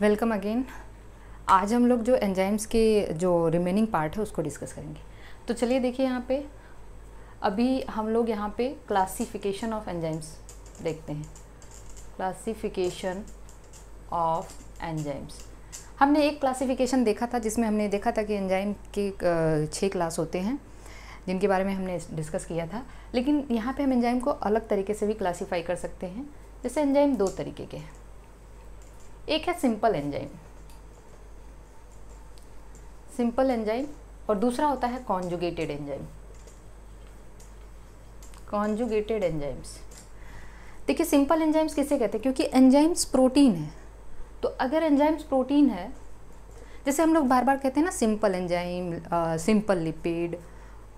Welcome again. आज हम लोग जो एंजाइम्स के जो रिमेनिंग पार्ट है उसको डिस्कस करेंगे। तो चलिए देखिए, यहाँ पे अभी हम लोग यहाँ पे क्लासिफिकेशन ऑफ एंजाइम्स देखते हैं। क्लासिफिकेशन ऑफ एंजाइम्स, हमने एक क्लासिफिकेशन देखा था जिसमें हमने देखा था कि एंजाइम के 6 क्लास होते हैं जिनके बारे में हमने डिस्कस किया था। लेकिन यहाँ पे हम एंजाइम को अलग तरीके से भी क्लासीफाई कर सकते हैं। जैसे एंजाइम 2 तरीके के हैं, एक है सिंपल एंजाइम और दूसरा होता है कॉन्जुगेटेड एंजाइम। कॉन्जुगेटेड एंजाइम्स, देखिए सिंपल एंजाइम्स किसे कहते हैं, क्योंकि एंजाइम्स प्रोटीन है। तो अगर एंजाइम्स प्रोटीन है, जैसे हम लोग बार बार कहते हैं ना simple enzyme, simple lipid,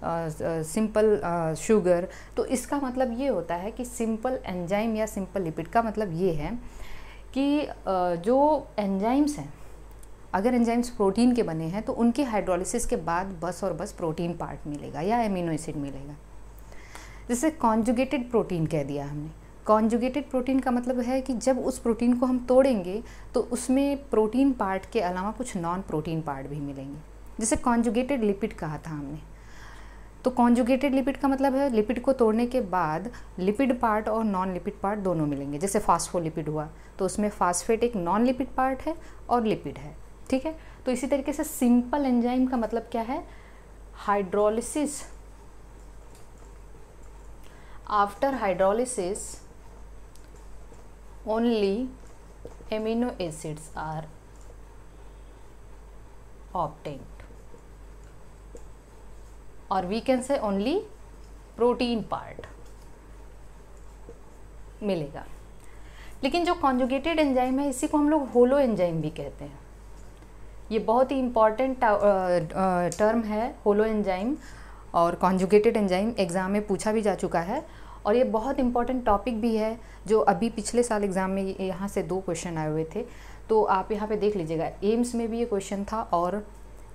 simple sugar, तो इसका मतलब ये होता है कि सिंपल एंजाइम या सिंपल लिपिड का मतलब ये है कि जो एंजाइम्स हैं, अगर एंजाइम्स प्रोटीन के बने हैं तो उनके हाइड्रोलिसिस के बाद बस और बस प्रोटीन पार्ट मिलेगा या एमिनो एसिड मिलेगा। जैसे कॉन्जुगेटेड प्रोटीन कह दिया हमने। कॉन्जुगेटेड प्रोटीन का मतलब है कि जब उस प्रोटीन को हम तोड़ेंगे तो उसमें प्रोटीन पार्ट के अलावा कुछ नॉन प्रोटीन पार्ट भी मिलेंगे। जैसे कॉन्जुगेटेड लिपिड कहा था हमने, तो कॉन्जुगेटेड लिपिड का मतलब है लिपिड को तोड़ने के बाद लिपिड पार्ट और नॉन लिपिड पार्ट दोनों मिलेंगे। जैसे फास्फोलिपिड हुआ तो उसमें फास्फेट एक नॉन लिपिड पार्ट है और लिपिड है, ठीक है। तो इसी तरीके से सिंपल एंजाइम का मतलब क्या है, hydrolysis, after hydrolysis only amino acids are obtained और we can say only protein part मिलेगा। लेकिन जो कॉन्जुगेटेड एंजाइम है इसी को हम लोग होलो एंजाइम भी कहते हैं। ये बहुत ही इम्पॉर्टेंट टर्म है होलो एंजाइम और कॉन्जुगेटेड एंजाइम, एग्ज़ाम में पूछा भी जा चुका है और ये बहुत इम्पॉर्टेंट टॉपिक भी है जो अभी पिछले साल एग्ज़ाम में यहाँ से 2 क्वेश्चन आए हुए थे। तो आप यहाँ पे देख लीजिएगा, एम्स में भी ये क्वेश्चन था और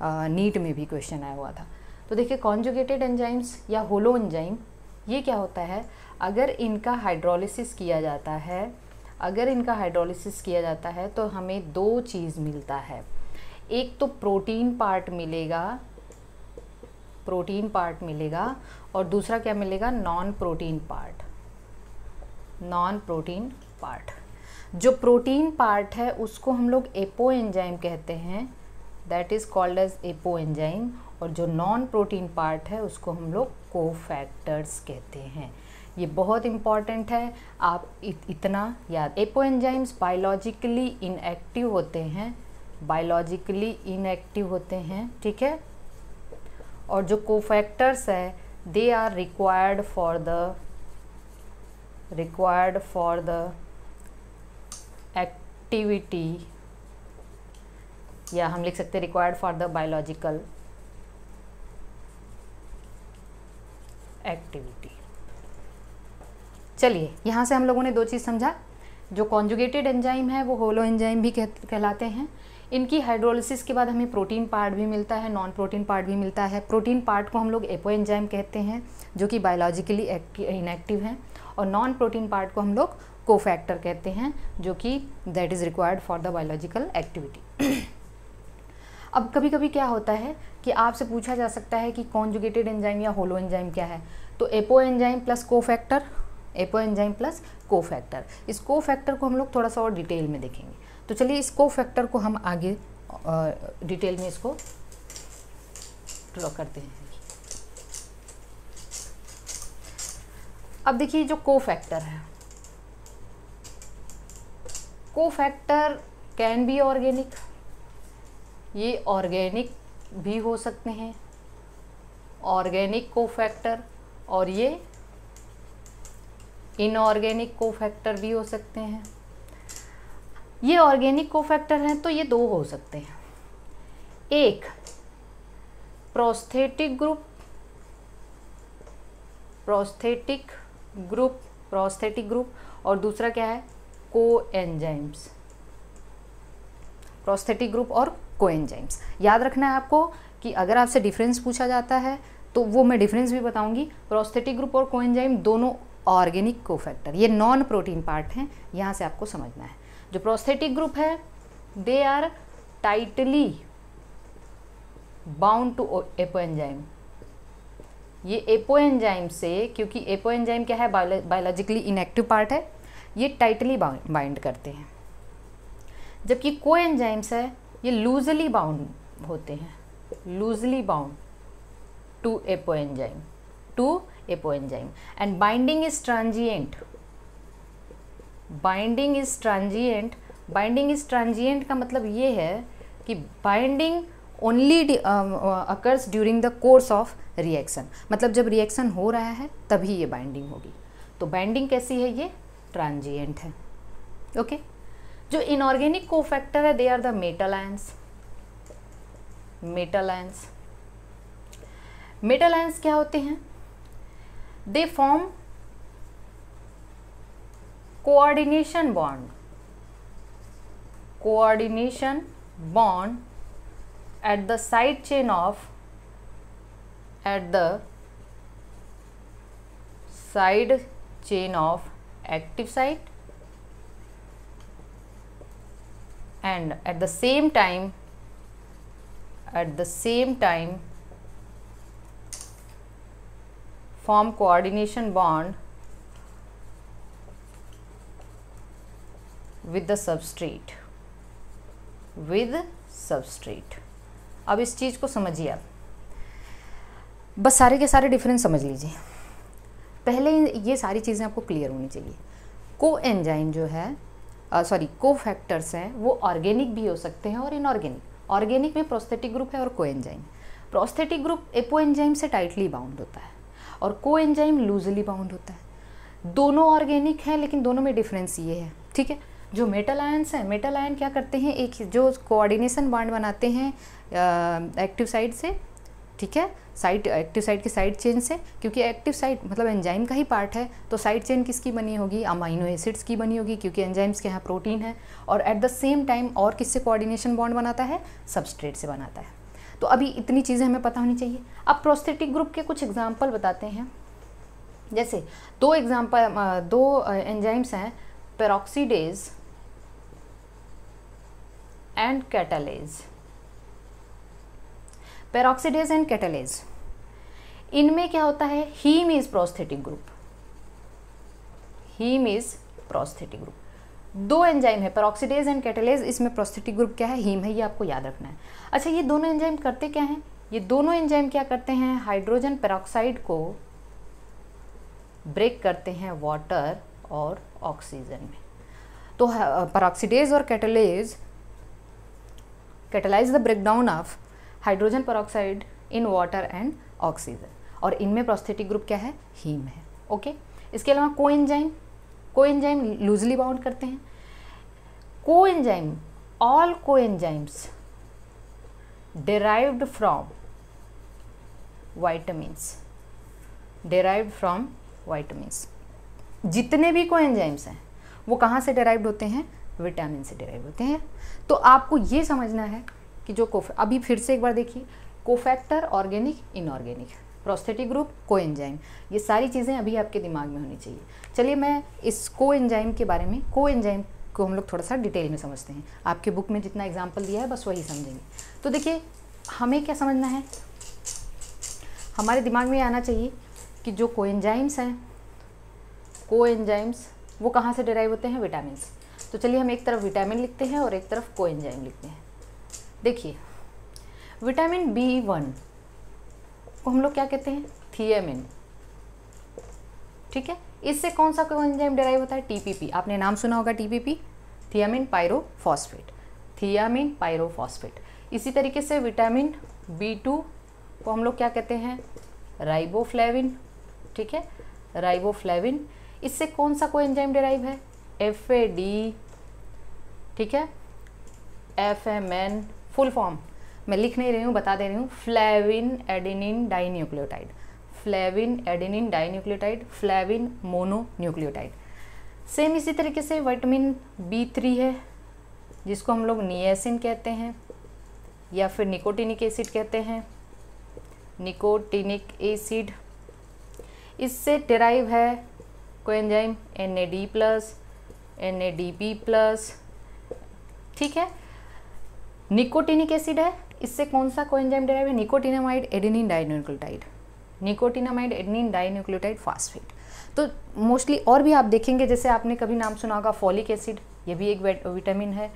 नीट में भी क्वेश्चन आया हुआ था। तो देखिए कॉन्जुगेटेड एंजाइम्स या होलो एंजाइम, ये क्या होता है, अगर इनका हाइड्रोलिसिस किया जाता है, तो हमें 2 चीज़ मिलता है। एक तो प्रोटीन पार्ट मिलेगा और दूसरा क्या मिलेगा, नॉन प्रोटीन पार्ट। जो प्रोटीन पार्ट है उसको हम लोग एपो एंजाइम कहते हैं, that is called as apo enzyme, और जो नॉन प्रोटीन पार्ट है उसको हम लोग कोफैक्टर्स कहते हैं। ये बहुत इम्पॉर्टेंट है, आप इतना याद। एपो एंजाइम्स बायोलॉजिकली इनएक्टिव होते हैं, ठीक है। और जो कोफैक्टर्स है they are required for the activity, या हम लिख सकते हैं required for the biological activity. चलिए यहाँ से हम लोगों ने 2 चीज़ समझा। जो कॉन्जुगेटेड एंजाइम है वो होलो एंजाइम भी कहलाते हैं। इनकी हाइड्रोलिसिस के बाद हमें प्रोटीन पार्ट भी मिलता है, नॉन प्रोटीन पार्ट भी मिलता है। प्रोटीन पार्ट को हम लोग एपो एंजाइम कहते हैं जो कि बायोलॉजिकली इनएक्टिव हैं, और नॉन प्रोटीन पार्ट को हम लोग कोफैक्टर कहते हैं जो कि that is required for the biological activity. अब कभी कभी क्या होता है कि आपसे पूछा जा सकता है कि कॉन्जुगेटेड एंजाइम या होलो एंजाइम क्या है, तो एपो एंजाइम प्लस कोफैक्टर। इस कोफैक्टर को हम लोग थोड़ा सा और डिटेल में देखेंगे। तो चलिए इस कोफैक्टर को हम आगे डिटेल में इसको ड्रॉ करते हैं। अब देखिए जो कोफैक्टर है, कोफैक्टर कैन बी ऑर्गेनिक, ये ऑर्गेनिक भी हो सकते हैं, ऑर्गेनिक कोफैक्टर, और ये इनऑर्गेनिक कोफैक्टर भी हो सकते हैं। ये ऑर्गेनिक कोफैक्टर हैं तो ये 2 हो सकते हैं, एक प्रोस्थेटिक ग्रुप और दूसरा क्या है, कोएंजाइम्स। प्रोस्थेटिक ग्रुप और कोएंजाइम्स याद रखना है आपको कि अगर आपसे डिफरेंस पूछा जाता है तो वो मैं डिफरेंस भी बताऊंगी। प्रोस्थेटिक ग्रुप और कोएंजाइम दोनों ऑर्गेनिक कोफैक्टर, ये नॉन प्रोटीन पार्ट हैं, यहाँ से आपको समझना है। जो प्रोस्थेटिक ग्रुप है they are tightly bound to apo enzyme. ये एपो एंजाइम से, क्योंकि एपो एंजाइम क्या है, बायोलॉजिकली इनएक्टिव पार्ट है, ये टाइटली बाइंड करते हैं, जबकि को एंजाइम्स है ये लूजली बाउंड होते हैं, loosely bound to apo enzyme, and binding is transient. Binding is transient का मतलब ये है कि binding only occurs during the course of reaction, मतलब जब रिएक्शन हो रहा है तभी ये बाइंडिंग होगी। तो बाइंडिंग कैसी है, ये ट्रांजिएंट है। ओके जो इनऑर्गेनिक कोफैक्टर है, they are the metal ions. Metal ions क्या होते हैं, they form coordination bond at the side chain of active site, and at the same time form coordination bond with the substrate, अब इस चीज़ को समझिए आप, बस सारे के सारे डिफरेंस समझ लीजिए। पहले ये सारी चीज़ें आपको क्लियर होनी चाहिए। को एंजाइम जो है को फैक्टर्स हैं वो ऑर्गेनिक भी हो सकते हैं और इनऑर्गेनिक। ऑर्गेनिक में प्रोस्थेटिक ग्रुप है और को enzyme. Prosthetic group apo enzyme से टाइटली बाउंड होता है और को एंजाइम लूजली बाउंड होता है। दोनों ऑर्गेनिक हैं लेकिन दोनों में डिफरेंस ये है, ठीक है। जो मेटल आयंस हैं, मेटल आयन क्या करते हैं, एक जो कोऑर्डिनेशन बॉन्ड बनाते हैं एक्टिव साइड से, ठीक है, एक्टिव साइड की साइड चेन से, क्योंकि एक्टिव साइड मतलब एंजाइम का ही पार्ट है, तो साइड चेन किसकी बनी होगी, अमाइनो एसिड्स की बनी होगी, क्योंकि एंजाइम्स के यहाँ प्रोटीन है। और एट द सेम टाइम और किससे कोऑर्डिनेशन बॉन्ड बनाता है, सबस्ट्रेट से बनाता है। तो अभी इतनी चीज़ें हमें पता होनी चाहिए। अब प्रोस्थेटिक ग्रुप के कुछ एग्जाम्पल बताते हैं। जैसे दो एंजाइम्स हैं, peroxidase and catalase. Peroxidase and catalase, इनमें क्या होता है, हीम इज प्रोस्थेटिक ग्रुप। दो एंजाइम है पेरोक्सीडेज एंड कैटालेज, इसमें प्रोस्थेटिक ग्रुप क्या है, हीम है, ये आपको याद रखना है। अच्छा, ये दोनों एंजाइम करते क्या हैं, ये दोनों एंजाइम क्या करते हैं, हाइड्रोजन पेरोक्साइड को ब्रेक करते हैं वाटर और ऑक्सीजन में। तो पेरोक्सीडेज और catalyse the breakdown of hydrogen peroxide in water and oxygen, और इनमें प्रोस्थेटिक ग्रुप क्या है, हीम है। ओके, इसके अलावा को एंजाइम लूजली बाउंड करते हैं। ऑल को एंजाइम्स derived from vitamins, जितने भी को एंजाइम्स हैं वो कहाँ से डेराइव्ड होते हैं, विटामिन से डेराइव होते हैं। तो आपको ये समझना है कि जो अभी फिर से एक बार देखिए, cofactor organic inorganic, prosthetic group, को एंजाइम, ये सारी चीज़ें अभी आपके दिमाग में होनी चाहिए। चलिए मैं इस को एंजाइम के बारे में, को एंजाइम को हम लोग थोड़ा सा डिटेल में समझते हैं। आपके बुक में जितना एग्जाम्पल दिया है बस वही समझेंगे। तो देखिए, हमें क्या समझना है, हमारे दिमाग में आना चाहिए कि जो को एंजाइम्स हैं, को एंजाइम्स वो कहाँ से डेराइव होते हैं, विटामिन से। तो चलिए हम एक तरफ विटामिन लिखते हैं और एक तरफ को एंजाइम लिखते हैं। देखिए, विटामिन B1 को हम लोग क्या कहते हैं, थियामिन, ठीक है। इससे कौन सा को एंजाइम डेराइव होता है, TPP, आपने नाम सुना होगा TPP, थियामिन पायरोफॉस्फेट। इसी तरीके से विटामिन B2 को हम लोग क्या कहते हैं, राइबोफ्लेविन, ठीक है, राइबोफ्लेविन। इससे कौन सा को एंजाइम डेराइव है, FAD, ठीक है, FMN, फुल फॉर्म मैं लिख नहीं रही हूँ, बता दे रही हूँ, flavin adenine dinucleotide, flavin mononucleotide. Same इसी तरीके से विटामिन B3 है, जिसको हम लोग नियासिन कहते हैं या फिर निकोटिनिक एसिड कहते हैं, निकोटिनिक एसिड। इससे डेराइव है कोएंजाइम NAD+, NADP+, ठीक है। निकोटिनिक एसिड है, इससे कौन सा कोएंजाइम डेराइव है? Nicotinamide adenine dinucleotide, nicotinamide adenine dinucleotide phosphate. तो मोस्टली और भी आप देखेंगे, जैसे आपने कभी नाम सुना होगा फॉलिक एसिड, ये भी एक विटामिन है।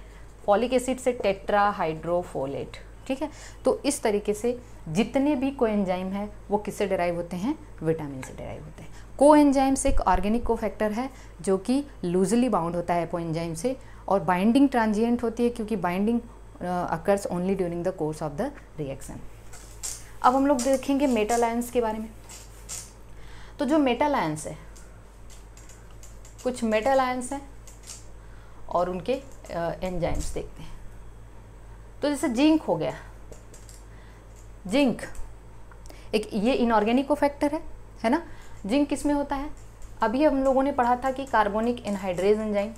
फॉलिक एसिड से टेट्राहाइड्रोफोलेट, ठीक है। तो इस तरीके से जितने भी कोएंजाइम है वो किससे डेराइव होते हैं? विटामिन से डेराइव होते हैं। कोएंजाइम्स एक ऑर्गेनिक कोफैक्टर है जो कि लूजली बाउंड होता है कोएंजाइम से, और बाइंडिंग ट्रांजिएंट होती है क्योंकि binding occurs only during the course of the reaction. अब हम लोग देखेंगे मेटल आयंस के बारे में। तो जो मेटल आयंस है, कुछ मेटल आयंस हैं और उनके एंजाइम्स देखते हैं। तो जैसे जिंक हो गया, जिंक एक ये इनऑर्गेनिक कोफैक्टर है ना। जिंक किस में होता है? अभी हम लोगों ने पढ़ा था कि carbonic anhydrase enzyme,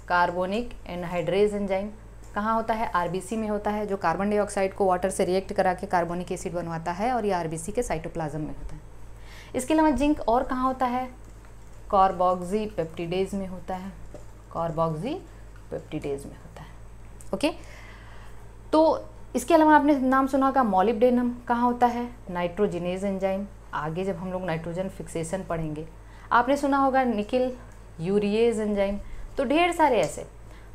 carbonic anhydrase enzyme कहाँ होता है? आरबीसी में होता है, जो कार्बन डाइऑक्साइड को वाटर से रिएक्ट करा के कार्बोनिक एसिड बनवाता है, और ये आरबीसी के साइटोप्लाज्म में होता है। इसके अलावा जिंक और कहाँ होता है? कार्बोक्सी पेप्टिडेज में होता है, कार्बोक्सी पेप्टिडेज में होता है। ओके, तो इसके अलावा आपने नाम सुना होगा मॉलिब्डेनम, कहाँ होता है? Nitrogenase enzyme. आगे जब हम लोग नाइट्रोजन फिक्सेशन पढ़ेंगे, आपने सुना होगा निकिल यूरिएज एंजाइम। तो ढेर सारे ऐसे,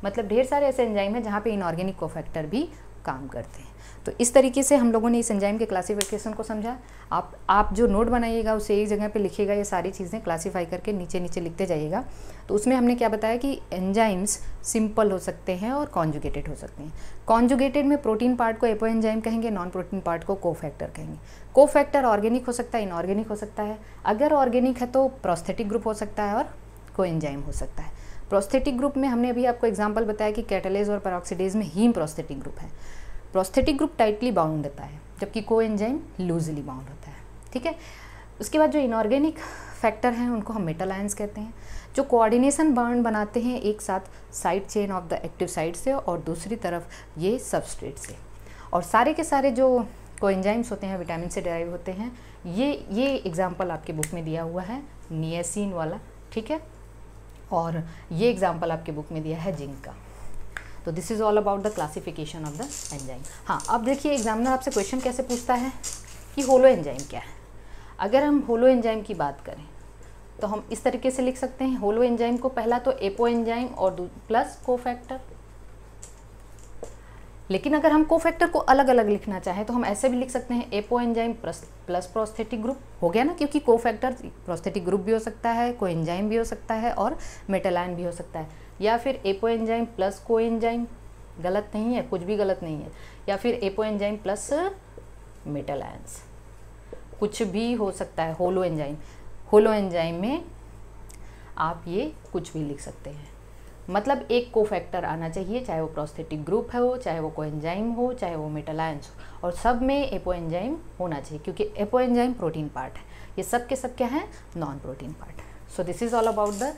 मतलब ढेर सारे ऐसे एंजाइम हैं जहाँ पे इनऑर्गेनिक कोफैक्टर भी काम करते हैं। तो इस तरीके से हम लोगों ने इस एंजाइम के क्लासिफिकेशन को समझा। आप जो नोट बनाइएगा उसे एक जगह पे लिखिएगा, ये सारी चीज़ें क्लासीफाई करके नीचे नीचे लिखते जाइएगा। तो उसमें हमने क्या बताया कि एंजाइम्स सिंपल हो सकते हैं और कॉन्जुगेटेड हो सकते हैं। कॉन्जुगेटेड में प्रोटीन पार्ट को एपो एंजाइम कहेंगे, नॉन प्रोटीन पार्ट को कोफैक्टर कहेंगे। कोफैक्टर ऑर्गेनिक हो सकता है, इनऑर्गेनिक हो सकता है। अगर ऑर्गेनिक है तो प्रोस्थेटिक ग्रुप हो सकता है और कोएंजाइम हो सकता है। प्रोस्थेटिक ग्रुप में हमने अभी आपको एग्जांपल बताया कि कैटालेज और पेरोक्सिडेज में हीम प्रोस्थेटिक ग्रुप है। प्रोस्थेटिक ग्रुप टाइटली बाउंड होता है, जबकि कोएंजाइम लूजली बाउंड होता है, ठीक है। उसके बाद जो इनऑर्गेनिक फैक्टर हैं उनको हम मेटल आयंस कहते हैं, जो कोऑर्डिनेशन बॉन्ड बनाते हैं एक साथ side chain of the active side से और दूसरी तरफ ये सबस्ट्रेट से। और सारे के सारे जो कोएंजाइम्स होते हैं विटामिन से डेराइव होते हैं। ये एग्जाम्पल आपके बुक में दिया हुआ है नियासिन वाला, ठीक है, और ये एग्जाम्पल आपके बुक में दिया है जिंक का। तो this is all about the classification of the enzyme. हाँ, अब देखिए एग्जामिनर आपसे क्वेश्चन कैसे पूछता है कि होलो एंजाइम क्या है। अगर हम होलो एंजाइम की बात करें तो हम इस तरीके से लिख सकते हैं होलो एंजाइम को, पहला तो एपो एंजाइम और प्लस कोफैक्टर। लेकिन अगर हम कोफैक्टर को अलग अलग लिखना चाहें तो हम ऐसे भी लिख सकते हैं apo enzyme plus prosthetic group. हो गया ना, क्योंकि कोफैक्टर प्रोस्थेटिक ग्रुप भी हो सकता है, कोएंजाइम भी हो सकता है और मेटल आयन भी हो सकता है। या फिर एपो एंजाइम प्लस कोएंजाइम, गलत नहीं है, कुछ भी गलत नहीं है। या फिर apo enzyme plus metal ions, कुछ भी हो सकता है। होलो एंजाइम में आप ये कुछ भी लिख सकते हैं। मतलब एक कोफैक्टर आना चाहिए, चाहे वो प्रोस्थेटिक ग्रुप हो, चाहे वो कोएंजाइम हो, चाहे वो मेटल आयंस हो, और सब में एपो एंजाइम होना चाहिए, क्योंकि एपो एंजाइम प्रोटीन पार्ट है। ये सब के सब क्या है? नॉन प्रोटीन पार्ट है। So this is all about the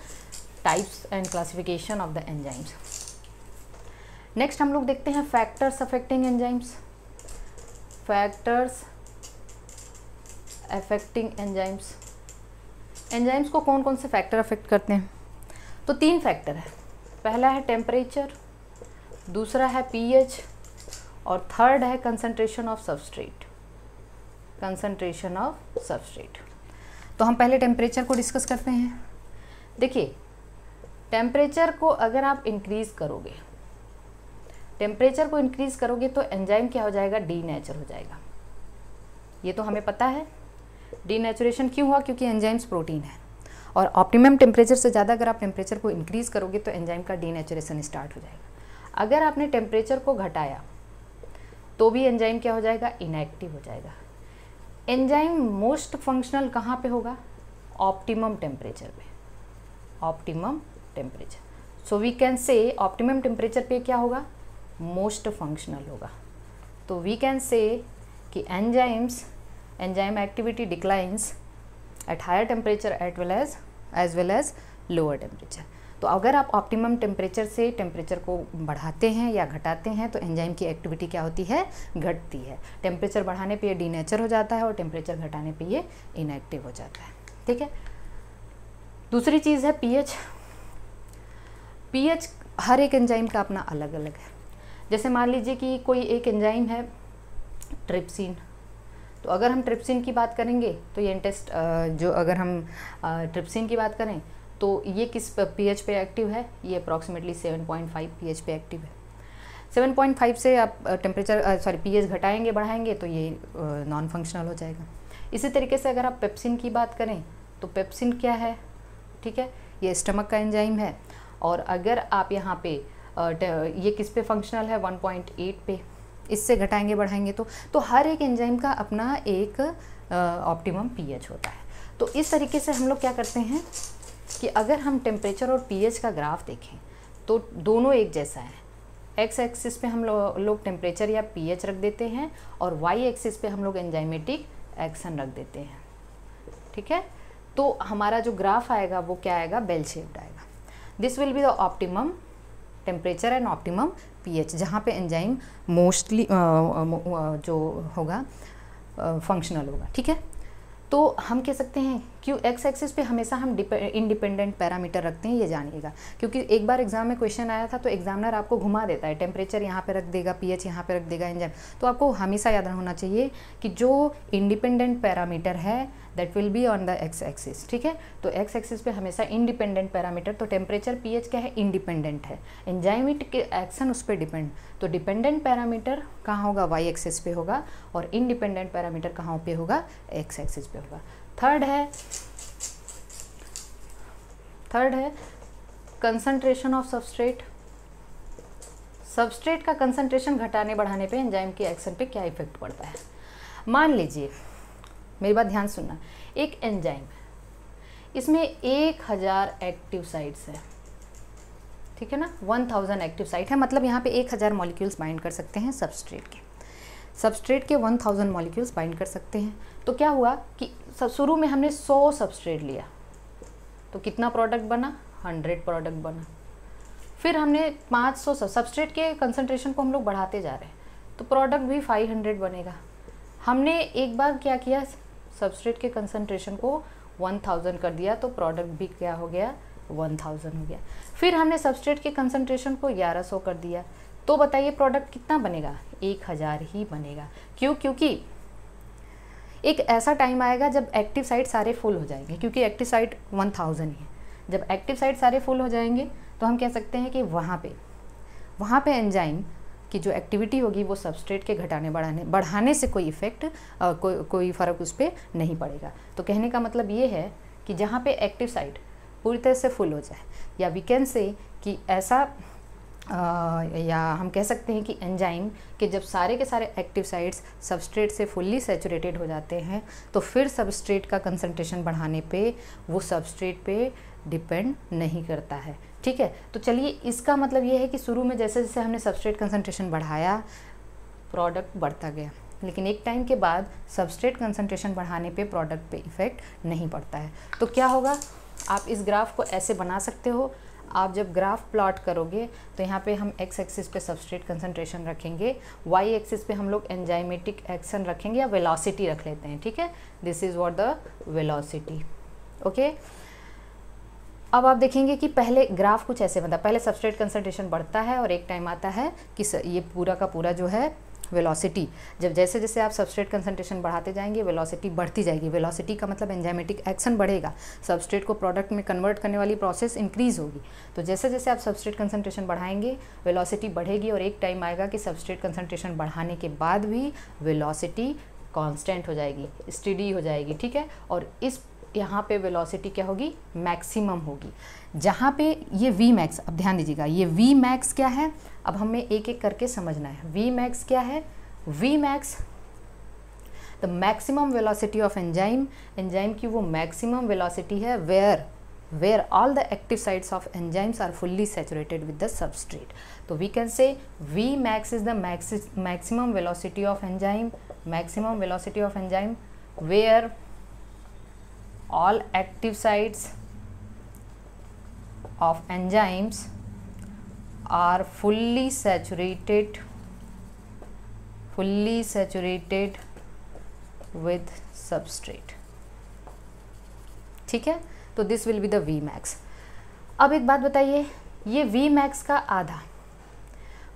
types and classification of the enzymes. Next हम लोग देखते हैं factors affecting enzymes. Factors affecting enzymes, enzymes को कौन कौन से फैक्टर अफेक्ट करते हैं? तो 3 फैक्टर है। पहला है टेम्परेचर, दूसरा है पीएच और थर्ड है concentration of substrate. Concentration of substrate. तो हम पहले टेम्परेचर को डिस्कस करते हैं। देखिए, टेम्परेचर को अगर आप इंक्रीज़ करोगे, टेम्परेचर को इंक्रीज़ करोगे तो एंजाइम क्या हो जाएगा? डीनेचर हो जाएगा। ये तो हमें पता है। डीनेचुरेशन क्यों हुआ? क्योंकि एंजाइम्स प्रोटीन है, और ऑप्टिमम टेम्परेचर से ज़्यादा अगर आप टेम्परेचर को इंक्रीज़ करोगे तो एंजाइम का डीनेचुरेशन स्टार्ट हो जाएगा। अगर आपने टेम्परेचर को घटाया तो भी एंजाइम क्या हो जाएगा? इनएक्टिव हो जाएगा। एंजाइम मोस्ट फंक्शनल कहाँ पे होगा? ऑप्टिमम टेम्परेचर पे, optimum temperature. So we can say optimum temperature पे क्या होगा? मोस्ट फंक्शनल होगा। तो वी कैन से कि enzyme activity declines at higher temperature as well as lower temperature. तो अगर आप ऑप्टिमम टेम्परेचर से टेम्परेचर को बढ़ाते हैं या घटाते हैं तो एंजाइम की एक्टिविटी क्या होती है? घटती है। टेम्परेचर बढ़ाने पे ये डीनेचर हो जाता है और टेम्परेचर घटाने पे ये इनएक्टिव हो जाता है, ठीक है। दूसरी चीज़ है पीएच। पीएच हर एक एंजाइम का अपना अलग अलग है। जैसे मान लीजिए कि कोई एक एंजाइम है ट्रिप्सिन, तो अगर हम ट्रिप्सिन की बात करेंगे तो ये इंटेस्ट जो अगर हम ट्रिप्सिन की बात करें तो ये किस पीएच पे एक्टिव है, ये अप्रॉक्सीमेटली 7.5 पीएच पे एक्टिव है। 7.5 से आप टेम्परेचर पीएच घटाएंगे बढ़ाएंगे तो ये नॉन फंक्शनल हो जाएगा। इसी तरीके से अगर आप पेप्सिन की बात करें तो पेप्सिन क्या है, ठीक है, ये स्टमक का एंजाइम है, और अगर आप यहाँ पे ये किस पे फंक्शनल है, 1.8 पे, इससे घटाएंगे बढ़ाएंगे तो हर एक एंजाइम का अपना एक ऑप्टिमम पीएच होता है। तो इस तरीके से हम लोग क्या करते हैं कि अगर हम टेम्परेचर और पीएच का ग्राफ देखें तो दोनों एक जैसा है। एक्स एक्सिस पे हम लोग टेम्परेचर या पीएच रख देते हैं और वाई एक्सिस पे हम लोग एंजाइमेटिक एक्शन रख देते हैं, ठीक है। तो हमारा जो ग्राफ आएगा वो क्या आएगा, बेल शेप्ड आएगा। This will be the optimum temperature and optimum pH, जहाँ पे एंजाइम मोस्टली जो होगा फंक्शनल होगा, ठीक है। तो हम कह सकते हैं क्यों एक्स एक्सिस पे हमेशा हम इंडिपेंडेंट पैरामीटर रखते हैं, ये जानिएगा, क्योंकि एक बार एग्जाम में क्वेश्चन आया था तो एग्जामिनर आपको घुमा देता है, टेम्परेचर यहाँ पे रख देगा, पीएच यहाँ पे रख देगा, एंजाइम। तो आपको हमेशा याद होना चाहिए कि जो इंडिपेंडेंट पैरामीटर है that will be on the x axis, ठीक है। तो एक्स एक्सिस पे हमेशा इंडिपेंडेंट पैरामीटर, तो टेम्परेचर पीएच क्या है, इंडिपेंडेंट है, एंजाइमेटिक एक्शन उस पर डिपेंड, तो डिपेंडेंट पैरामीटर कहाँ होगा, वाई एक्सिस पे होगा, और इंडिपेंडेंट पैरामीटर कहाँ पे होगा, एक्स एक्सिस पे होगा। थर्ड है कंसंट्रेशन ऑफ सबस्ट्रेट। सबस्ट्रेट का कंसंट्रेशन घटाने बढ़ाने पे एंजाइम के एक्शन पे क्या इफेक्ट पड़ता है। मान लीजिए, मेरी बात ध्यान सुनना, एक एंजाइम इसमें 1000 एक्टिव साइट्स है, ठीक है ना, 1000 एक्टिव साइट है, मतलब यहाँ पे 1000 मॉलिक्यूल्स बाइंड कर सकते हैं सबस्ट्रेट के 1000 मॉलिक्यूल्स बाइंड कर सकते हैं। तो क्या हुआ कि शुरू में हमने 100 सबस्ट्रेट लिया तो कितना प्रोडक्ट बना, 100 प्रोडक्ट बना। फिर हमने 500 सबस्ट्रेट के कंसंट्रेशन को हम लोग बढ़ाते जा रहे हैं तो प्रोडक्ट भी 500 बनेगा। हमने एक बार क्या किया, सबस्ट्रेट के कंसंट्रेशन को 1000 कर दिया तो प्रोडक्ट भी क्या हो गया, 1000 हो गया। फिर हमने सबस्ट्रेट के कंसंट्रेशन को 1100 कर दिया तो बताइए प्रोडक्ट कितना बनेगा, 1000 ही बनेगा। क्यों, क्योंकि एक ऐसा टाइम आएगा जब एक्टिव साइट सारे फुल हो जाएंगे, क्योंकि एक्टिव साइट 1000 ही है। जब एक्टिव साइट सारे फुल हो जाएंगे तो हम कह सकते हैं कि वहाँ पे एंजाइम की जो एक्टिविटी होगी वो सबस्ट्रेट के घटाने बढ़ाने से कोई इफेक्ट कोई फ़र्क उस पर नहीं पड़ेगा। तो कहने का मतलब ये है कि जहाँ पे एक्टिव साइट पूरी तरह से फुल हो जाए, या वी कैन से कि ऐसा या हम कह सकते हैं कि एंजाइम के जब सारे के सारे एक्टिव साइट्स सबस्ट्रेट से फुल्ली सैचुरेटेड हो जाते हैं तो फिर सबस्ट्रेट का कंसंट्रेशन बढ़ाने पे वो सबस्ट्रेट पे डिपेंड नहीं करता है, ठीक है। तो चलिए, इसका मतलब ये है कि शुरू में जैसे जैसे हमने सबस्ट्रेट कंसंट्रेशन बढ़ाया प्रोडक्ट बढ़ता गया, लेकिन एक टाइम के बाद सबस्ट्रेट कंसंट्रेशन बढ़ाने पे प्रोडक्ट पे इफ़ेक्ट नहीं पड़ता है। तो क्या होगा, आप इस ग्राफ को ऐसे बना सकते हो। आप जब ग्राफ प्लॉट करोगे तो यहाँ पे हम एक्स एक्सिस पे सबस्ट्रेट कंसंट्रेशन रखेंगे, वाई एक्सिस पे हम लोग एंजाइमेटिक एक्शन रखेंगे या वेलोसिटी रख लेते हैं, ठीक है। This is what the velocity, okay. अब आप देखेंगे कि पहले ग्राफ कुछ ऐसे बनता है, पहले सबस्ट्रेट कंसंट्रेशन बढ़ता है और एक टाइम आता है कि ये पूरा का पूरा जो है वेलोसिटी, जब जैसे जैसे आप सबस्ट्रेट कंसंट्रेशन बढ़ाते जाएंगे वेलोसिटी बढ़ती जाएगी। वेलोसिटी का मतलब एंजाइमेटिक एक्शन बढ़ेगा, सबस्ट्रेट को प्रोडक्ट में कन्वर्ट करने वाली प्रोसेस इंक्रीज़ होगी। तो जैसे जैसे आप सबस्ट्रेट कंसंट्रेशन बढ़ाएंगे वेलोसिटी बढ़ेगी और एक टाइम आएगा कि सबस्ट्रेट कंसंट्रेशन बढ़ाने के बाद भी वेलोसिटी कांस्टेंट हो जाएगी, स्टेडी हो जाएगी, ठीक है। और इस यहाँ पे वेलोसिटी क्या होगी, मैक्सिमम होगी, जहाँ पे ये वी मैक्स, अब ध्यान दीजिएगा, ये वी मैक्स क्या है, अब हमें एक एक करके समझना है। वी मैक्स क्या है, V max the maximum velocity of enzyme, enzyme की वो मैक्सिमम वेलोसिटी है where all the active sites of enzymes are fully saturated with the substrate. तो we can say V max is the maximum velocity of enzyme, maximum velocity of enzyme where all active sites of enzymes are fully saturated with substrate, ठीक है। तो this will be the V max. अब एक बात बताइए, ये V max का आधा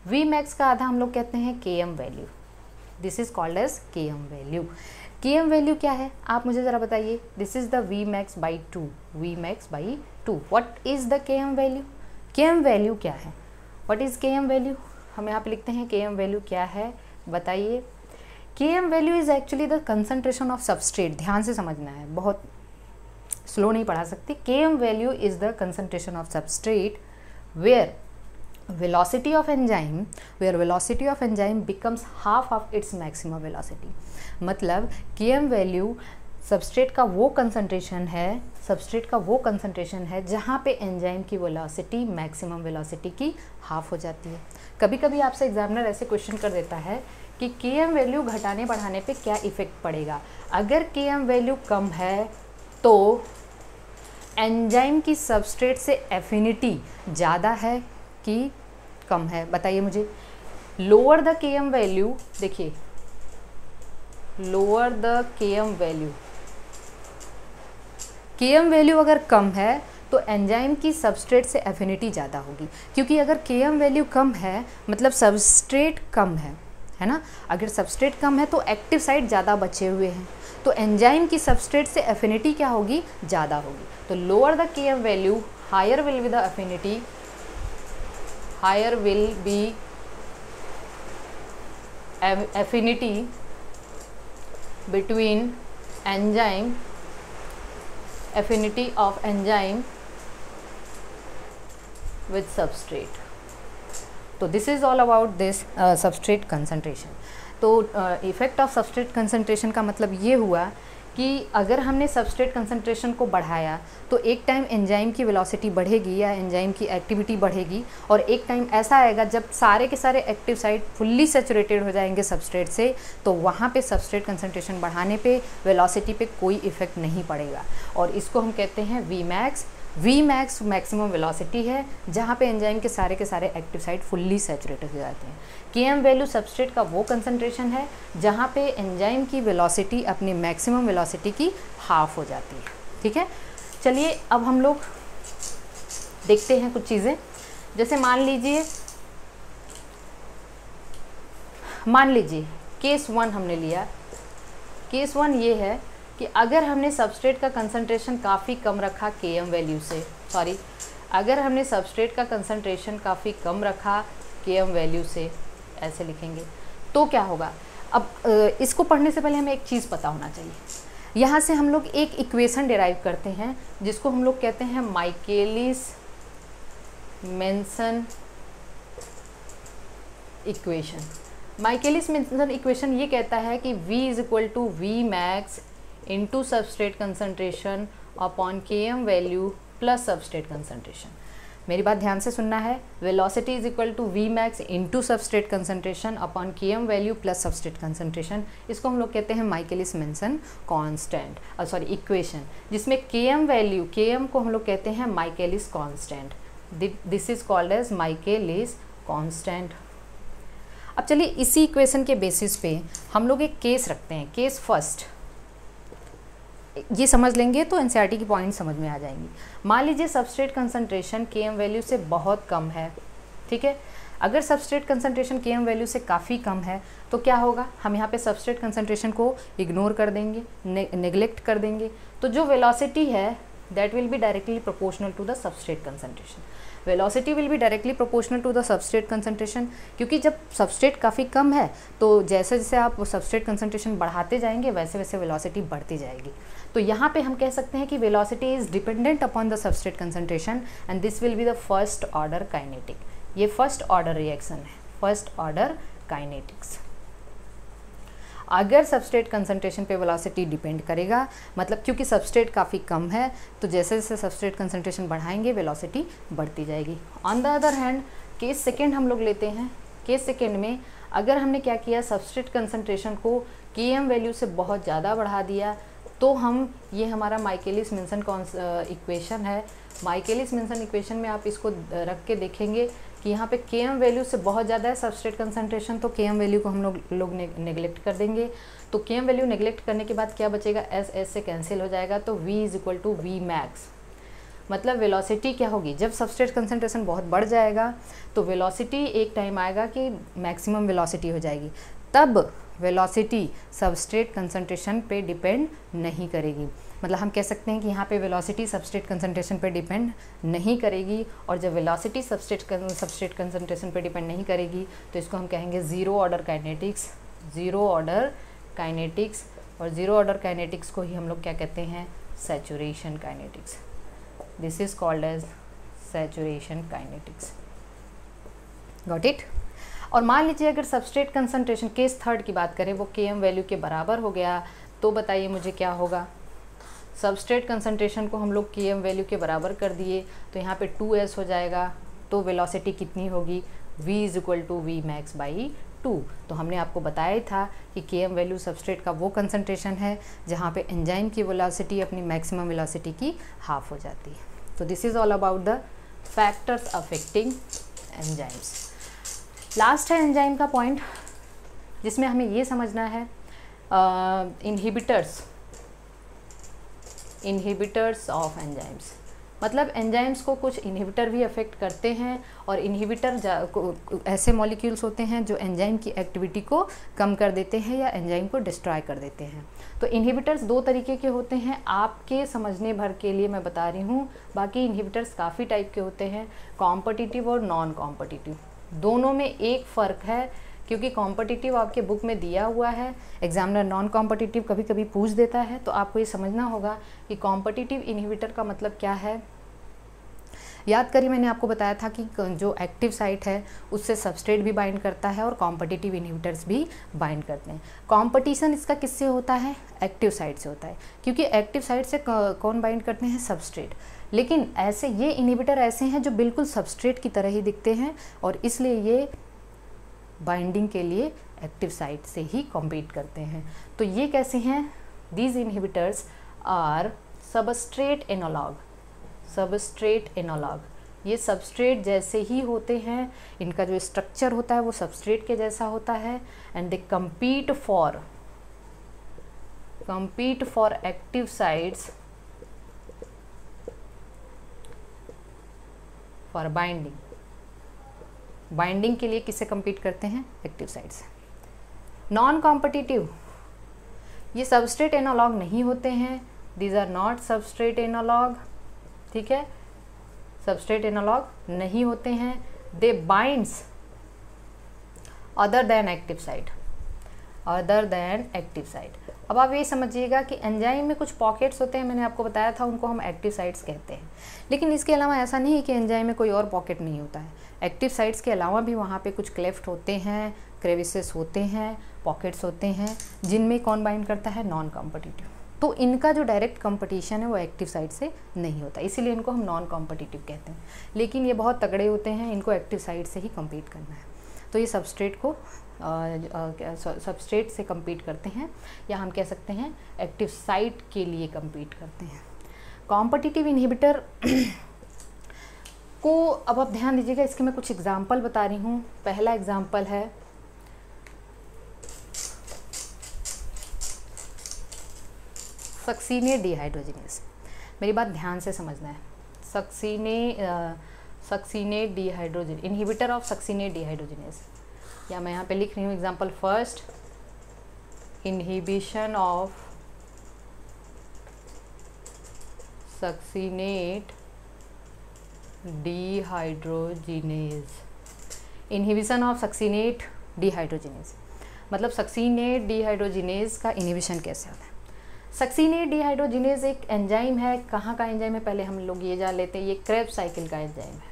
वी मैक्स का आधा हम लोग कहते हैं K M value, this is called as K M value. K M value क्या है आप मुझे ज़रा बताइए। This is the V max by 2, V max by 2। What is the K M value? K M value क्या है? What is K M value? हम यहाँ पे लिखते हैं के एम वैल्यू क्या है, बताइए। K M value is actually the concentration of substrate. ध्यान से समझना है, बहुत स्लो नहीं पढ़ा सकती। K M value is the concentration of substrate where velocity of enzyme becomes half of its maximum velocity। मतलब Km वैल्यू सबस्ट्रेट का वो कंसंट्रेशन है जहाँ पे एंजाइम की वेलोसिटी मैक्सिमम वेलोसिटी की हाफ हो जाती है। कभी कभी आपसे एग्जामिनर ऐसे क्वेश्चन कर देता है कि Km वैल्यू घटाने बढ़ाने पे क्या इफ़ेक्ट पड़ेगा। अगर Km वैल्यू कम है तो एंजाइम की सबस्ट्रेट से एफिनिटी ज़्यादा है कि कम है, बताइए मुझे। Lower the K M value, देखिए lower the K M value, K M value अगर कम है तो एंजाइम की सबस्ट्रेट से एफिनिटी ज़्यादा होगी, क्योंकि अगर के एम वैल्यू कम है मतलब सबस्ट्रेट कम है ना। अगर सबस्ट्रेट कम है तो एक्टिव साइट ज़्यादा बचे हुए हैं, तो एंजाइम की सबस्ट्रेट से एफिनिटी क्या होगी, ज़्यादा होगी। तो lower the K M value higher will be the affinity, higher will be affinity between enzyme, affinity of enzyme with substrate। तो this is all about this substrate concentration। तो effect of substrate concentration का मतलब ये हुआ कि अगर हमने substrate concentration को बढ़ाया तो एक टाइम एंजाइम की वेलोसिटी बढ़ेगी या एंजाइम की एक्टिविटी बढ़ेगी, और एक टाइम ऐसा आएगा जब सारे के सारे एक्टिव साइट फुल्ली सैचुरेटेड हो जाएंगे सबस्ट्रेट से, तो वहाँ पे सबस्ट्रेट कंसंट्रेशन बढ़ाने पे वेलोसिटी पे कोई इफ़ेक्ट नहीं पड़ेगा, और इसको हम कहते हैं V max. V max maximum velocity है जहाँ पे एंजाइम के सारे एक्टिव साइट फुल्ली सैचुरेटेड हो जाते हैं। के एम वैल्यू सबस्ट्रेट का वो कंसंट्रेशन है जहाँ पे एंजाइम की वेलोसिटी अपनी मैक्सिमम वेलोसिटी की हाफ हो जाती है। ठीक है, चलिए अब हम लोग देखते हैं कुछ चीज़ें। जैसे मान लीजिए केस 1 हमने लिया। केस 1 ये है कि अगर हमने सबस्ट्रेट का कंसंट्रेशन काफ़ी कम रखा के एम वैल्यू से, अगर हमने सबस्ट्रेट का कंसंट्रेशन काफ़ी कम रखा के एम वैल्यू से, ऐसे लिखेंगे तो क्या होगा। अब इसको पढ़ने से पहले हमें एक चीज़ पता होना चाहिए। यहाँ से हम लोग एक इक्वेशन डिराइव करते हैं जिसको हम लोग कहते हैं Michaelis Menten equation. Michaelis Menten equation ये कहता है कि V is equal to V max into substrate concentration upon K M value plus substrate concentration. मेरी बात ध्यान से सुनना है। Velocity is equal to V max into substrate concentration upon K M value plus substrate concentration. इसको हम लोग कहते हैं माइकेलिस मेंसन कांस्टेंट, इक्वेशन, जिसमें के एम वैल्यू, के एम को हम लोग कहते हैं Michaelis constant. This is called as Michaelis constant. अब चलिए इसी इक्वेशन के बेसिस पे हम लोग एक केस रखते हैं। केस फर्स्ट, ये समझ लेंगे तो एनसीईआरटी की पॉइंट समझ में आ जाएंगी। मान लीजिए सबस्ट्रेट कंसंट्रेशन के एम वैल्यू से बहुत कम है। ठीक है, अगर सबस्ट्रेट कंसंट्रेशन के एम वैल्यू से काफ़ी कम है तो क्या होगा, हम यहाँ पे सबस्ट्रेट कंसंट्रेशन को इग्नोर कर देंगे, नेग्लेक्ट कर देंगे, तो जो वेलोसिटी है that will be directly proportional to the substrate concentration. Velocity will be directly proportional to the substrate concentration, क्योंकि जब सबस्ट्रेट काफ़ी कम है तो जैसे जैसे आप सबस्ट्रेट कंसंट्रेशन बढ़ाते जाएंगे वैसे वैसे वेलोसिटी बढ़ती जाएगी। तो यहाँ पे हम कह सकते हैं कि velocity is dependent upon the substrate concentration and this will be the first order kinetic. ये फर्स्ट ऑर्डर रिएक्शन है, फर्स्ट ऑर्डर काइनेटिक्स। अगर सबस्ट्रेट कंसंट्रेशन पे वेलोसिटी डिपेंड करेगा, मतलब क्योंकि सबस्ट्रेट काफ़ी कम है तो जैसे जैसे सबस्ट्रेट कंसंट्रेशन बढ़ाएंगे वेलोसिटी बढ़ती जाएगी। On the other hand case second हम लोग लेते हैं। केस सेकेंड में अगर हमने क्या किया, सबस्ट्रेट कंसंट्रेशन को के एम वैल्यू से बहुत ज़्यादा बढ़ा दिया, तो हम, ये हमारा माइकेलिस मेंसन इक्वेशन है। माइकेलिस मेंसन इक्वेशन में आप इसको रख के देखेंगे कि यहाँ पे के एम वैल्यू से बहुत ज़्यादा है सबस्ट्रेट कंसंट्रेशन, तो के एम वैल्यू को हम लोग नेग्लेक्ट कर देंगे। तो के एम वैल्यू नेग्लेक्ट करने के बाद क्या बचेगा, एस एस से कैंसिल हो जाएगा, तो V is equal to V max मतलब वेलोसिटी क्या होगी, जब सबस्ट्रेट कंसंट्रेशन बहुत बढ़ जाएगा तो वेलोसिटी एक टाइम आएगा कि मैक्सिमम वेलोसिटी हो जाएगी, तब वेलोसिटी सबस्ट्रेट कंसंट्रेशन पे डिपेंड नहीं करेगी। मतलब हम कह सकते हैं कि यहाँ पे वेलोसिटी सबस्ट्रेट कंसंट्रेशन पे डिपेंड नहीं करेगी, और जब वेलोसिटी सबस्ट्रेट कंसंट्रेशन पे डिपेंड नहीं करेगी तो इसको हम कहेंगे zero order kinetics. Zero order kinetics, और ज़ीरो ऑर्डर काइनेटिक्स को ही हम लोग क्या कहते हैं, saturation kinetics. This is called as saturation kinetics. Got it. और मान लीजिए अगर सबस्ट्रेट कंसंट्रेशन केस थर्ड की बात करें वो Km वैल्यू के बराबर हो गया, तो बताइए मुझे क्या होगा। सबस्ट्रेट कंसंट्रेशन को हम लोग Km वैल्यू के बराबर कर दिए तो यहाँ पे 2s हो जाएगा, तो वेलोसिटी कितनी होगी, v equal to V max by 2। तो हमने आपको बताया था कि Km वैल्यू सबस्ट्रेट का वो कंसंट्रेशन है जहाँ पे एंजाइम की वेलोसिटी अपनी मैक्सिमम वेलोसिटी की हाफ हो जाती है। तो this is all about the factors affecting enzymes. Last है एंजाइम का पॉइंट, जिसमें हमें ये समझना है इनहिबिटर्स ऑफ एंजाइम्स। मतलब एंजाइम्स को कुछ इनहिबिटर भी अफेक्ट करते हैं, और इनहिबिटर ऐसे मॉलिक्यूल्स होते हैं जो एंजाइम की एक्टिविटी को कम कर देते हैं या एंजाइम को डिस्ट्रॉय कर देते हैं। तो इनहिबिटर्स दो तरीके के होते हैं, आपके समझने भर के लिए मैं बता रही हूँ, बाकी इनहिबिटर्स काफ़ी टाइप के होते हैं, कॉम्पिटिटिव और नॉन कॉम्पिटिटिव। दोनों में एक फ़र्क है, क्योंकि कॉम्पिटिटिव आपके बुक में दिया हुआ है, एग्जामिनर नॉन कॉम्पिटिटिव कभी कभी पूछ देता है, तो आपको ये समझना होगा कि कॉम्पिटिटिव इनहिबिटर का मतलब क्या है। याद करिए मैंने आपको बताया था कि जो एक्टिव साइट है उससे सबस्ट्रेट भी बाइंड करता है और कॉम्पिटिटिव इनहिबिटर्स भी बाइंड करते हैं। कॉम्पिटिशन इसका किससे होता है, एक्टिव साइट से होता है, क्योंकि एक्टिव साइट से कौन बाइंड करते हैं, सबस्ट्रेट। लेकिन ऐसे ये इनहिबिटर ऐसे हैं जो बिल्कुल सबस्ट्रेट की तरह ही दिखते हैं, और इसलिए ये बाइंडिंग के लिए एक्टिव साइट से ही कॉम्पीट करते हैं। तो ये कैसे हैं, these inhibitors are substrate analog. Substrate analog, ये सबस्ट्रेट जैसे ही होते हैं, इनका जो स्ट्रक्चर होता है वो सबस्ट्रेट के जैसा होता है, and they compete for active sites for binding के लिए किससे compete करते हैं, एक्टिव साइट से। नॉन कॉम्पिटिटिव, ये सबस्ट्रेट एनालॉग नहीं होते हैं, these are not substrate analogue, ठीक है, सबस्ट्रेट एनालॉग नहीं होते हैं। They binds other than active site, other than active site. अब आप ये समझिएगा कि एंजाइम में कुछ पॉकेट्स होते हैं, मैंने आपको बताया था, उनको हम एक्टिव साइट्स कहते हैं। लेकिन इसके अलावा ऐसा नहीं है कि एंजाइम में कोई और पॉकेट नहीं होता है। एक्टिव साइट्स के अलावा भी वहाँ पे कुछ क्लेफ्ट होते हैं, क्रेविसेस होते हैं, पॉकेट्स होते हैं, जिनमें कौन बाइंड करता है, नॉन कॉम्पिटिटिव। तो इनका जो डायरेक्ट कंपटीशन है वो एक्टिव साइट से नहीं होता, इसीलिए इनको हम नॉन कॉम्पिटिटिव कहते हैं। लेकिन ये बहुत तगड़े होते हैं, इनको एक्टिव साइट से ही कम्पीट करना है। तो ये सबस्ट्रेट को सबस्ट्रेट से कम्पीट करते हैं, या हम कह सकते हैं एक्टिव साइट के लिए कम्पीट करते हैं। कॉम्पिटिटिव इनहिबिटर को अब आप ध्यान दीजिएगा, इसके मैं कुछ एग्जाम्पल बता रही हूँ। पहला एग्जाम्पल है सक्सीनेट डिहाइड्रोजिनेज। मेरी बात ध्यान से समझना है। Succinate dehydrogen, inhibitor of succinate dehydrogenase, या मैं यहाँ पे लिख रही हूँ example first, inhibition of succinate dehydrogenase. Inhibition of succinate dehydrogenase मतलब सक्सीनेट डिहाइड्रोजिनेज का इनहिबिशन कैसे होता है। सक्सीनेट डिहाइड्रोजिनेज एक एंजाइम है, कहाँ का एंजाइम है पहले हम लोग ये जान लेते हैं। ये क्रेब्स साइकिल का एंजाइम है,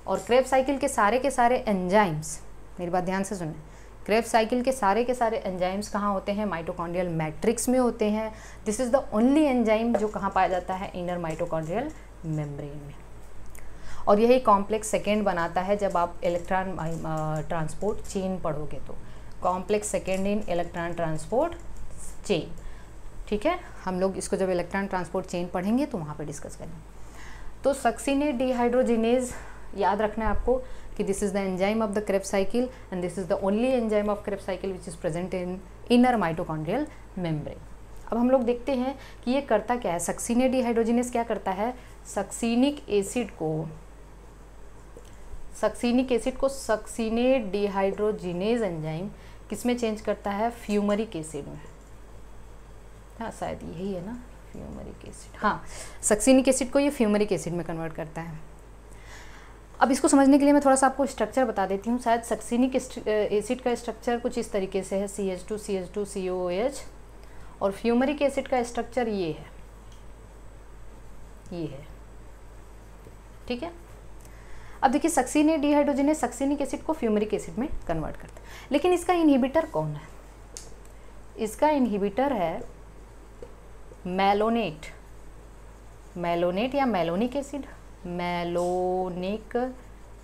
और क्रेब्स साइकिल के सारे एंजाइम्स, मेरी बात ध्यान से सुनें, क्रेब्स साइकिल के सारे एंजाइम्स कहाँ होते हैं, माइटोकॉन्ड्रियल मैट्रिक्स में होते हैं। This is the only enzyme जो कहाँ पाया जाता है, इनर माइटोकॉन्ड्रियल मेम्ब्रेन में। और यही कॉम्प्लेक्स सेकेंड बनाता है जब आप इलेक्ट्रॉन ट्रांसपोर्ट चेन पढ़ोगे तो, complex second in electron transport chain, ठीक है। हम लोग इसको जब इलेक्ट्रॉन ट्रांसपोर्ट चेन पढ़ेंगे तो वहाँ पे डिस्कस करेंगे। तो सक्सीनेट डिहाइड्रोजिनेज याद रखना है आपको कि this is the enzyme of the Krebs cycle, and this is the only enzyme of Krebs cycle which is present in inner mitochondrial membrane. अब हम लोग देखते हैं कि ये करता क्या है। सक्सीनेट डिहाइड्रोजिनेज क्या करता है, सक्सिनिक एसिड को सक्सिनेट डिहाइड्रोजिनेज एंजाइम किस में चेंज करता है? फ्यूमरिक एसिड में। हाँ शायद यही है ना, फ्यूमरिक एसिड। हाँ, सक्सिनिक एसिड को ये फ्यूमरिक एसिड में कन्वर्ट करता है। अब इसको समझने के लिए मैं थोड़ा सा आपको स्ट्रक्चर बता देती हूँ। शायद सक्सिनिक एसिड का स्ट्रक्चर कुछ इस तरीके से है, CH2 COOH, और फ्यूमरिक एसिड का स्ट्रक्चर ये है, ठीक है। अब देखिए सक्सिनेट डिहाइड्रोजिनेज सक्सिनिक एसिड को फ्यूमरिक एसिड में कन्वर्ट करता है, लेकिन इसका इनहिबिटर कौन है? इसका इनहिबिटर है मैलोनेट या मैलोनिक एसिड। मैलोनिक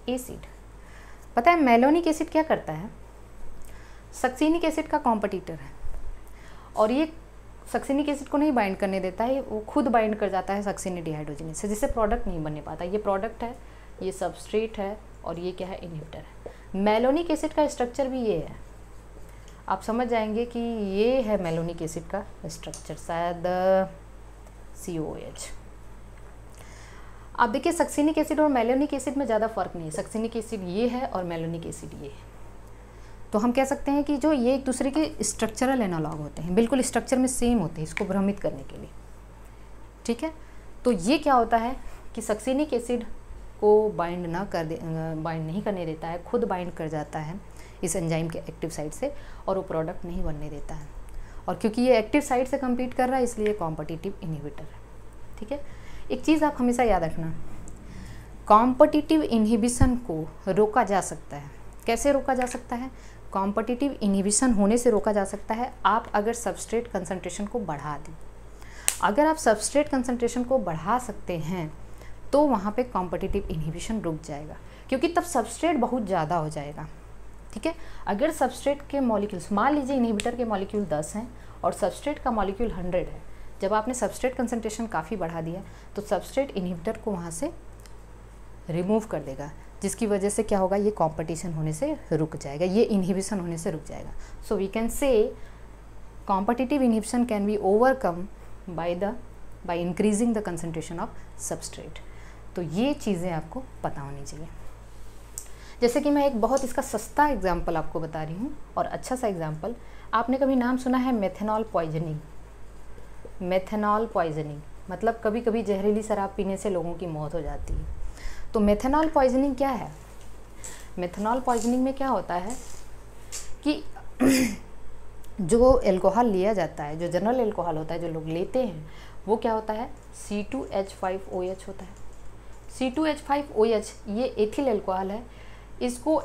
एसिड, पता है मैलोनिक एसिड क्या करता है? सक्सिनिक एसिड का कॉम्पिटिटर है, और ये सक्सिनिक एसिड को नहीं बाइंड करने देता है, वो खुद बाइंड कर जाता है सक्सिनेट डिहाइड्रोजिनेज से, जिससे प्रोडक्ट नहीं बनने पाता। ये प्रोडक्ट है, ये सबस्ट्रेट है, और ये क्या है? इनहिबिटर है। मैलोनिक एसिड का स्ट्रक्चर भी ये है, आप समझ जाएंगे कि ये है मैलोनिक एसिड का स्ट्रक्चर, शायद COOH। आप देखिए सक्सिनिक एसिड और मैलोनिक एसिड में ज़्यादा फर्क नहीं है, सक्सिनिक एसिड ये है और मैलोनिक एसिड ये है। तो हम कह सकते हैं कि जो ये एक दूसरे के स्ट्रक्चरल एनालॉग होते हैं, बिल्कुल स्ट्रक्चर में सेम होते हैं, इसको भ्रमित करने के लिए, ठीक है। तो ये क्या होता है कि सक्सिनिक एसिड को बाइंड नहीं करने देता है, खुद बाइंड कर जाता है इस एंजाइम के एक्टिव साइट से, और वो प्रोडक्ट नहीं बनने देता है। और क्योंकि ये एक्टिव साइट से कम्पीट कर रहा है, इसलिए कॉम्पिटिटिव इनहिबिटर है, ठीक है। एक चीज़ आप हमेशा याद रखना, कॉम्पिटिटिव इनहिबिशन को रोका जा सकता है। कैसे रोका जा सकता है? कॉम्पिटिटिव इनहिबिशन होने से रोका जा सकता है आप अगर सबस्ट्रेट कंसंट्रेशन को बढ़ा दें। अगर आप सबस्ट्रेट कंसंट्रेशन को बढ़ा सकते हैं तो वहाँ पे कॉम्पिटिटिव इनहिबिशन रुक जाएगा, क्योंकि तब सबस्ट्रेट बहुत ज़्यादा हो जाएगा, ठीक है। अगर सबस्ट्रेट के मॉलिक्यूल्स, मान लीजिए इनहिबिटर के मॉलिक्यूल 10 हैं और सबस्ट्रेट का मॉलिक्यूल 100 है, जब आपने सबस्ट्रेट कंसंट्रेशन काफ़ी बढ़ा दिया तो सबस्ट्रेट इनहिबिटर को वहाँ से रिमूव कर देगा, जिसकी वजह से क्या होगा? ये कॉम्पिटिशन होने से रुक जाएगा, ये इनहिबिशन होने से रुक जाएगा। So we can say competitive inhibition can be overcome by increasing the concentration of substrate. तो ये चीज़ें आपको पता होनी चाहिए। जैसे कि मैं एक बहुत इसका सस्ता एग्जाम्पल आपको बता रही हूँ, और अच्छा सा एग्जाम्पल, आपने कभी नाम सुना है मेथनॉल पॉइजनिंग? मेथनॉल पॉइजनिंग मतलब कभी कभी जहरीली शराब पीने से लोगों की मौत हो जाती है। तो मेथनॉल पॉइजनिंग क्या है? मेथनॉल पॉइजनिंग में क्या होता है कि जो अल्कोहल लिया जाता है, जो जनरल अल्कोहल होता है, जो लोग लेते हैं, वो क्या होता है? C2H5OH होता है। C2H5OH ये एथिल अल्कोहल है। इसको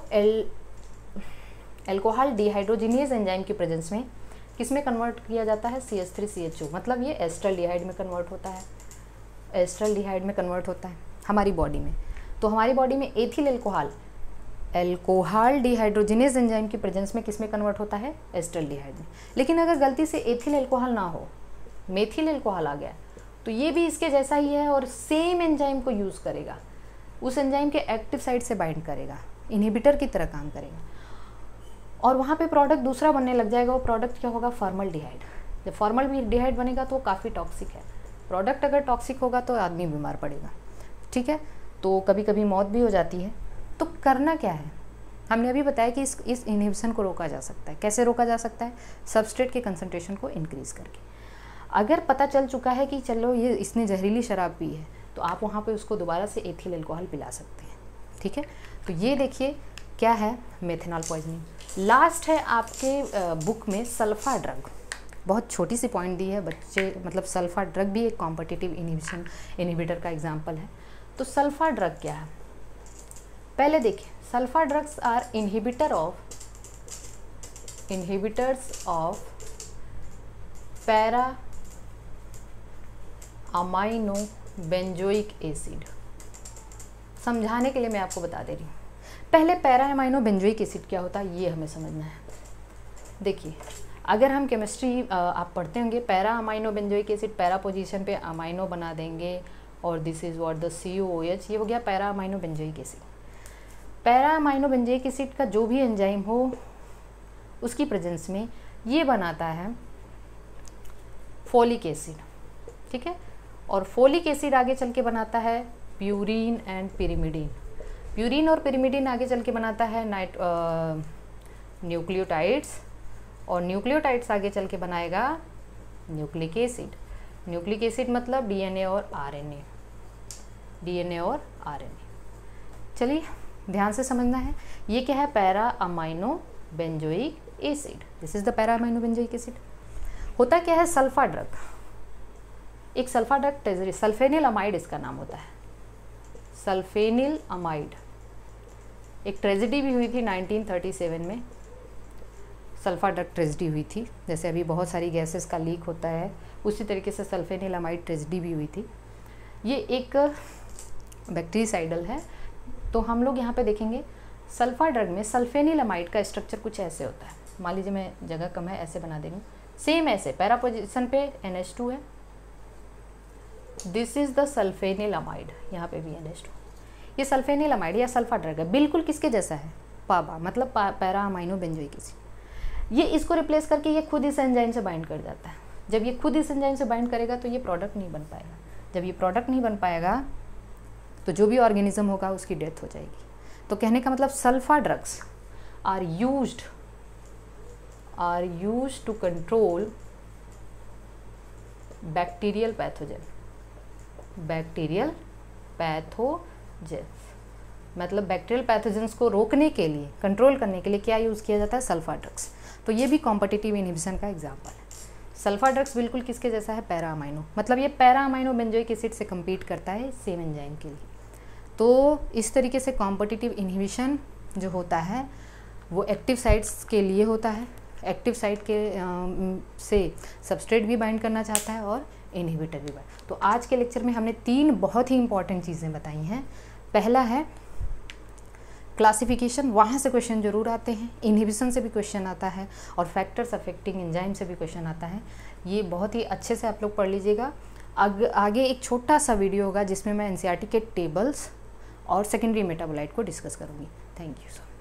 अल्कोहल डिहाइड्रोजिनेज एंजाइम की प्रेजेंस में किस में कन्वर्ट किया जाता है? CH3CHO, मतलब ये एस्टल्डिहाइड में कन्वर्ट होता है। एस्टल्डिहाइड में कन्वर्ट होता है हमारी बॉडी में। तो हमारी बॉडी में एथिल अल्कोहल डिहाइड्रोजिनेज एंजाइम की प्रेजेंस में किस में कन्वर्ट होता है? एस्टल्डिहाइड में। लेकिन अगर गलती से एथिल अल्कोहल ना हो, मेथिल अल्कोहल आ गया, तो ये भी इसके जैसा ही है और सेम एंजाइम को यूज़ करेगा, उस एंजाइम के एक्टिव साइट से बाइंड करेगा, इनहिबिटर की तरह काम करेगा, और वहाँ पे प्रोडक्ट दूसरा बनने लग जाएगा। वो प्रोडक्ट क्या होगा? फॉर्मल्डिहाइड। जब फॉर्मल्डिहाइड बनेगा तो वो काफ़ी टॉक्सिक है। प्रोडक्ट अगर टॉक्सिक होगा तो आदमी बीमार पड़ेगा, ठीक है। तो कभी कभी मौत भी हो जाती है। तो करना क्या है? हमने अभी बताया कि इस इनहिबिशन को रोका जा सकता है। कैसे रोका जा सकता है? सबस्ट्रेट के कंसंट्रेशन को इंक्रीज़ करके। अगर पता चल चुका है कि चलो ये इसने जहरीली शराब पी है, तो आप वहाँ पे उसको दोबारा से एथिल अल्कोहल पिला सकते हैं, ठीक है। तो ये देखिए क्या है? Methanol poisoning. लास्ट है आपके बुक में सल्फा ड्रग। बहुत छोटी सी पॉइंट दी है बच्चे, मतलब सल्फा ड्रग भी एक कॉम्पिटिटिव इनहिबिटर का एग्जाम्पल है। तो सल्फा ड्रग क्या है? पहले देखिए, sulfa drugs are inhibitors of para amino benzoic acid. समझाने के लिए मैं आपको बता दे रही हूँ। पहले पैरा अमाइनो बेंजोइक एसिड क्या होता है ये हमें समझना है। देखिए, अगर हम केमिस्ट्री आप पढ़ते होंगे, para amino benzoic acid para position पे अमाइनो बना देंगे और this is what the COOH, ये हो गया para amino benzoic acid. Para amino benzoic acid का जो भी एंजाइम हो उसकी प्रेजेंस में ये बनाता है फोलिक एसिड, ठीक है। और फोलिक एसिड आगे चल के बनाता है प्यूरिन एंड पिरिमिडीन। प्यूरिन और पिरिमिडीन आगे चल के बनाता है न्यूक्लियोटाइड्स, और न्यूक्लियोटाइड्स आगे चल के बनाएगा न्यूक्लिक एसिड। न्यूक्लिक एसिड मतलब डीएनए और आरएनए, डीएनए और आरएनए। चलिए ध्यान से समझना है, ये क्या है, para amino benzoic acid. This is the para amino benzoic acid. होता क्या है, सल्फा ड्रग, एक सल्फा ड्रग ट्रेजरी, सल्फेनिल अमाइड इसका नाम होता है, सल्फेनिल अमाइड। एक ट्रेजेडी भी हुई थी 1937 में, सल्फा ड्रग ट्रेजेडी हुई थी। जैसे अभी बहुत सारी गैसेस का लीक होता है, उसी तरीके से सल्फेनिल अमाइड ट्रेजेडी भी हुई थी। ये एक बैक्टीरिसाइडल है। तो हम लोग यहाँ पे देखेंगे सल्फा ड्रग में सल्फेनिल अमाइड का स्ट्रक्चर कुछ ऐसे होता है। मान लीजिए मैं जगह कम है, ऐसे बना देंगे, सेम ऐसे पैरा पोजीशन पे NH2 है, दिस इज द सल्फेनिल अमाइड, यहाँ पे भी NH2। ये सल्फेनिल अमाइड या सल्फा ड्रग है, बिल्कुल किसके जैसा है, पाबा मतलब पैरा अमाइनो बेंजोइक एसिड। ये इसको रिप्लेस करके ये खुद इस एंजाइम से बाइंड कर जाता है। जब ये खुद इस एंजाइम से बाइंड करेगा तो ये प्रोडक्ट नहीं बन पाएगा। जब ये प्रोडक्ट नहीं बन पाएगा तो जो भी ऑर्गेनिज्म होगा उसकी डेथ हो जाएगी। तो कहने का मतलब sulfa drugs are used to control bacterial pathogen, bacterial pathogen मतलब बैक्टीरियल पैथोजेंस को रोकने के लिए, कंट्रोल करने के लिए क्या यूज़ किया जाता है, सल्फा ड्रग्स। तो ये भी कॉम्पिटिटिव इनहिबिशन का एग्जाम्पल है। सल्फा ड्रग्स बिल्कुल किसके जैसा है, पैरा अमाइनो, मतलब ये पैरा अमाइनो बेंजोइक एसिड से compete करता है सेम एंजाइम के लिए। तो इस तरीके से कॉम्पिटिटिव इनहिबिशन जो होता है वो एक्टिव साइट्स के लिए होता है। एक्टिव साइट के से सबस्ट्रेट भी बाइंड करना चाहता है और इनहिबिटर भी बाइंड। तो आज के लेक्चर में हमने 3 बहुत ही इंपॉर्टेंट चीज़ें बताई हैं। पहला है क्लासिफिकेशन, वहाँ से क्वेश्चन जरूर आते हैं, इनहिबिशन से भी क्वेश्चन आता है और फैक्टर्स अफेक्टिंग एंजाइम से भी क्वेश्चन आता है। ये बहुत ही अच्छे से आप लोग पढ़ लीजिएगा। आगे एक छोटा सा वीडियो होगा जिसमें मैं NCERT के टेबल्स और सेकेंडरी मेटाबोलाइट को डिस्कस करूँगी। Thank you so much.